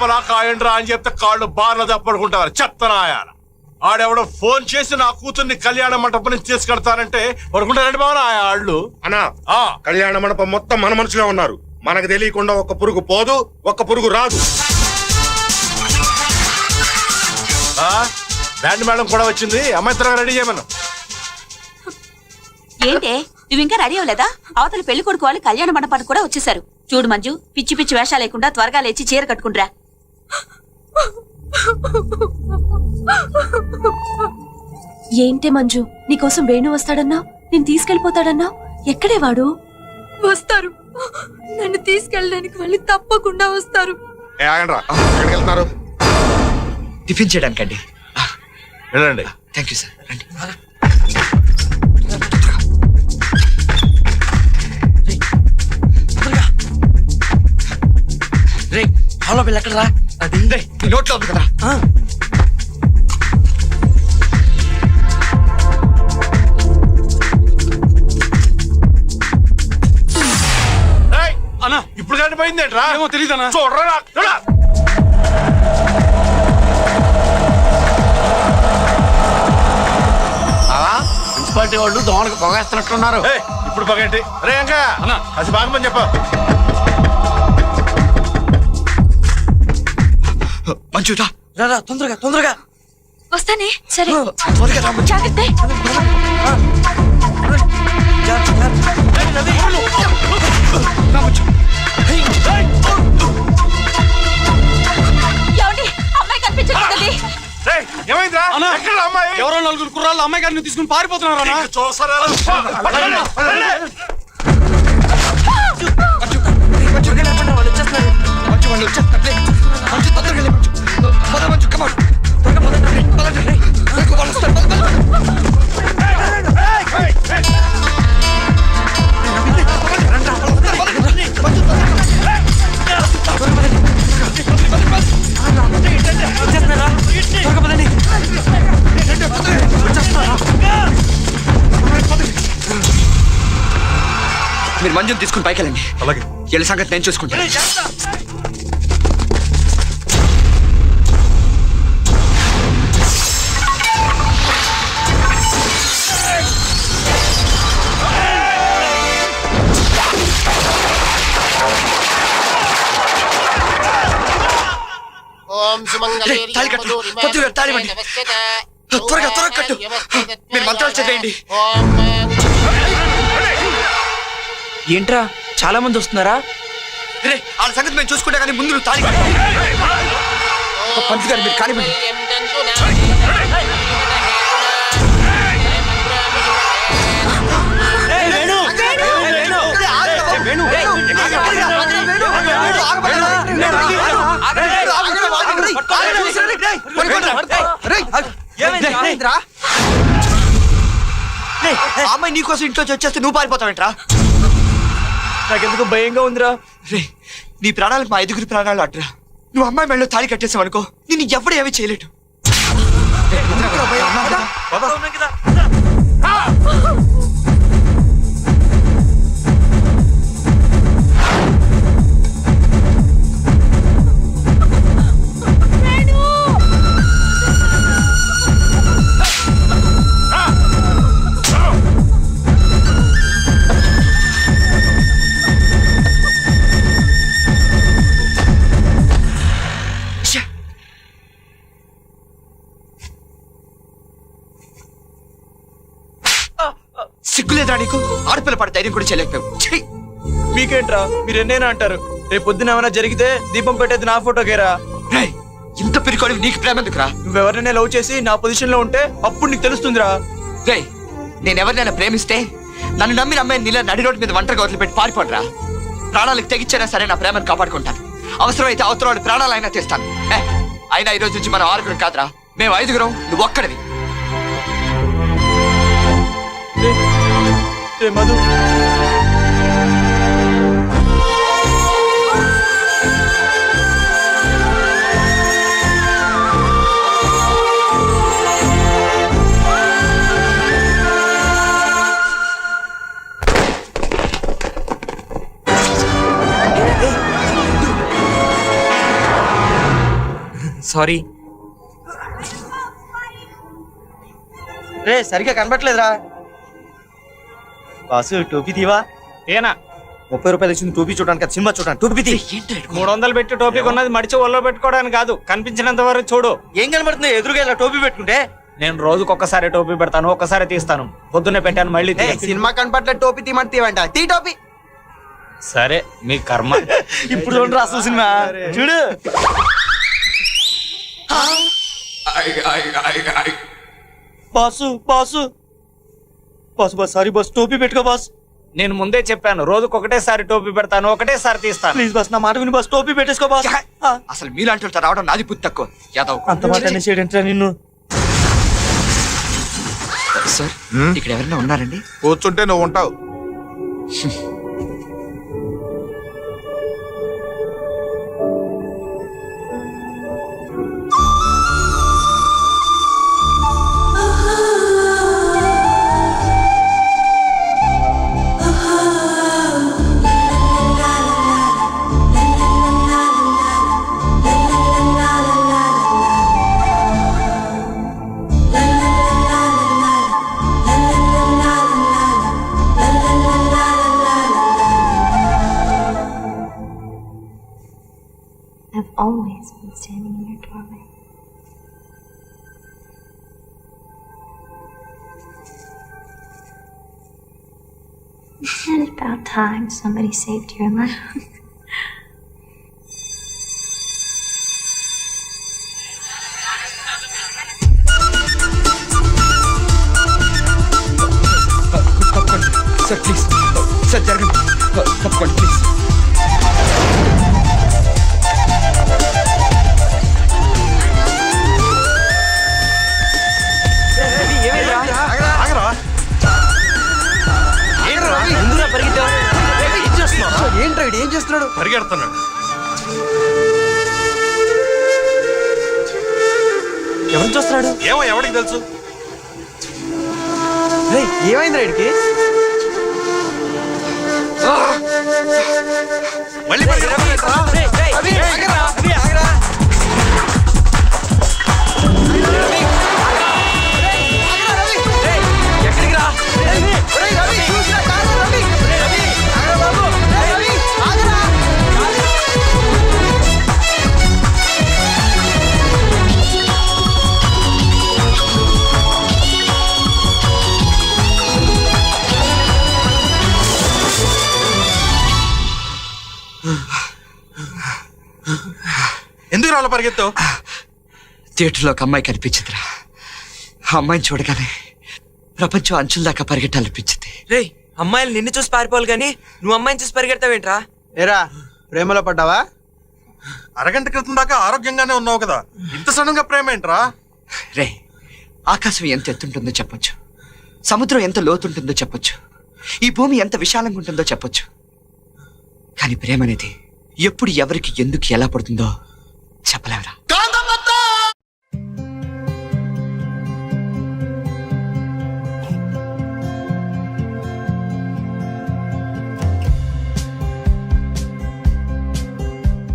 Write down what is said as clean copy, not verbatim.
లోపల కాయండ్రా అని చెప్తే కాళ్ళు బార్లు తప్పడుకుంటారు చెత్తనాయాల. ఆడెవడో ఫోన్ చేసి నా కూతుర్ని కళ్యాణ మండపం నుంచి తీసుకెళ్తానంటే పడుకుంటారండి బావన ఆళ్ళు. అన్నా కళ్యాణ మండపం మొత్తం మన మనుషులే ఉన్నారు. మనకు తెలియకుండా ఒక్క పురుగు పోదు, ఒక్క పురుగు రాదు. బ్యాండ్ మేడం కూడా వచ్చింది, అమ్మాయి త్వరగా రెడీ చేయమను. ఏంటే నువ్వు ఇంకా రెడీ అవ్వలేదా? అవతల పెళ్లి కొడుకు వాళ్ళు కళ్యాణ మండపానికి కూడా వచ్చేసారు. చూడు మంజు, పిచ్చి పిచ్చి వేషాలు లేకుండా త్వరగా లేచి చీర కట్టుకుంటురా. ఏంటే మంజు, నీకోసం వేణు వస్తాడన్నా, నేను తీసుకెళ్లిపోతాడన్నా, ఎక్కడే వాడు? వస్తారు, నన్ను తీసుకెళ్ళడానికి వాళ్ళు తప్పకుండా వస్తారు. టిఫిన్ చేయడానికండి. వెళ్ళండి. Thank you sir. రండి. రే హలో బిల్ ఎక్కడ రా? అది నోట్లో ఉంది కదా. అన్నా ఇప్పుడు కానీ పోయిందేంట్రా? ఏమో తెలీదన్నా. చూడరా మున్సిపాలిటీ వాళ్ళు దోమలకు పొగేస్తున్నట్టున్నారు. ఇప్పుడు పగండి రే ఇంకా అది బాగమని చెప్ప. మంచురా రా, తొందరగా తొందరగా వస్తానే. సరే త్వరగా రా. జాగ్రత్త. అమ్మాయి కనిపించట్లేదండి. ఏమైందిరా? అమ్మాయి ఎవరో నలుగురు కుర్రాళ్ళు అమ్మాయి గారిని తీసుకుని పారిపోతున్నారు. మీరు మంజుని తీసుకుని పైకి వెళ్ళండి. అలాగే. వీళ్ళ సంగతి నేను చూసుకుంటాను. తాళి కట్టు, పొద్దుగా తాళి పడి త్వరగా త్వరగా కట్టు. మీరు మంత్రాలు చదివేయండి. ఏంట్రా చాలా మంది వస్తున్నారా? రే వాళ్ళ సంగతి మేము చూసుకుంటా కానీ ముందు తాళి కట్టు. పంతులు గారు మీరు కానివ్వండి. అమ్మాయి నీకోసం ఇంట్లో వచ్చేస్తే నువ్వు పారిపోతావేంట్రా? నాకెందుకు భయంగా ఉందిరా. రే నీ ప్రాణాలకు మా 5 ప్రాణాలు అట్రా. నువ్వు అమ్మాయి మెడలో తాళి కట్టేసావు అనుకో, నిన్ను ఎవడు ఏమీ చేయలేడు. సిగ్గులేదా నీకు? ఆడపిల్ల పడే ధైర్యం కూడా చేయలేకపోయావు. మీకేంట్రా, మీరు ఎన్నైనా అంటారు. రేపు పొద్దున ఏమైనా జరిగితే దీపం పెట్టేది నా ఫోటోకేరా. ఇంత పిరికోడి నీకు ప్రేమ ఎందుకురా? నువ్వెవరినైనా లవ్ చేసి నా పొజిషన్ లో ఉంటే అప్పుడు నీకు తెలుస్తుందిరా. రే నేను ఎవరినైనా ప్రేమిస్తే నన్ను నమ్మిన అమ్మాయి నీళ్ళ నడి రోడ్డు మీద ఒంటరిగా వదిలిపెట్టి పారిపోడరా. ప్రాణాలకు తెగిచ్చైనా సరే నా ప్రేమను కాపాడుకుంటాను. అవసరమైతే అవతల వాడి ప్రాణాలైనా తెస్తాను. అయినా ఈ రోజు నుంచి మనం 6 కాదురా, మేము 5, నువ్వు ఒక్కడివి. మధు సారీ. రే సరిగ్గా కనబట్లేదురా. బాసు టోపీ తీవా? ఏనా 30 రూపాయలు ఇచ్చింది టోపీ చూడడానికి, సినిమా చూడడానికి. టోపీ తీ. 300 పెట్టి టోపీ కొన్నది మడిచి ఒళ్ళో పెట్టుకోవడానికి కాదు, కనిపించినంత వరకు చూడు. ఏం కనబడుతుంది ఎదురుగా ఇలా టోపీ పెట్టుకుంటే? నేను రోజుకి ఒక్కసారి టోపీ పెడతాను, ఒక్కసారి తీస్తాను. పొద్దున్నే పెట్టాను, మళ్ళీ సినిమా కనపట్లే టోపీ తీయమంటే తీవంట. తీ టోపీ. సరే మీ కర్మ. ఇప్పుడు చూడండి అసలు సినిమా చూడు. Boss boss boss boss sorry boss, టోపీ పెట్టుకో బాస్. నేను ముందే చెప్పాను, రోజుకి ఒకటేసారి టోపీ పెడతాను, ఒకటేసారి తీస్తాను. ప్లీజ్ బాస్, నా మాట విని బాస్, టోపీ పెట్టేసుకో బాస్. అసలు మీలాంటి వాళ్ళతో రావడం నాది బుద్ధి తక్కువ. యాదవ్ అంత మాట అనేసేయంటే నిన్ను. సార్ ఇక్కడ ఎవరైనా ఉన్నారండి? కూర్చుంటే నువ్వు ఉంటావు. I've always been standing in your doorway. Isn't it about time somebody saved your life? Sir please sir జరగండి, తప్పకోండి ప్లీజ్. ఏం చేస్తున్నాడు? పరిగెడుతున్నాడు. ఎవరు చూస్తున్నాడు? ఏమో ఎవరికి తెలుసు. ఏమైంది రైడ్కి? మళ్ళీ ఎందుకు రాళ్ళు పరిగెత్తావు? థియేటర్లో ఒక అమ్మాయి కనిపించిందిరా. ఆ అమ్మాయిని చూడగానే ప్రపంచం అంచుల దాకా పరిగెట్టాలనిపించింది. రే అమ్మాయిలు నిన్ను చూసి పారిపోవాలి కానీ నువ్వు అమ్మాయిని చూసి పరిగెడతావేంట్రా? ఏరా ప్రేమలో పడ్డావా? అరగంట క్రితం దాకా ఆరోగ్యంగానే ఉన్నావు కదా, ఇంత సడన్ గా ప్రేమ ఏంట్రా? రే ఆకాశం ఎంత ఎత్తుంటుందో చెప్పొచ్చు, సముద్రం ఎంత లోతుంటుందో చెప్పొచ్చు, ఈ భూమి ఎంత విశాలంగా ఉంటుందో చెప్పొచ్చు. కానీ ప్రేమ అనేది ఎప్పుడు ఎవరికి ఎందుకు ఎలా పడుతుందో చెప్పలేవురా.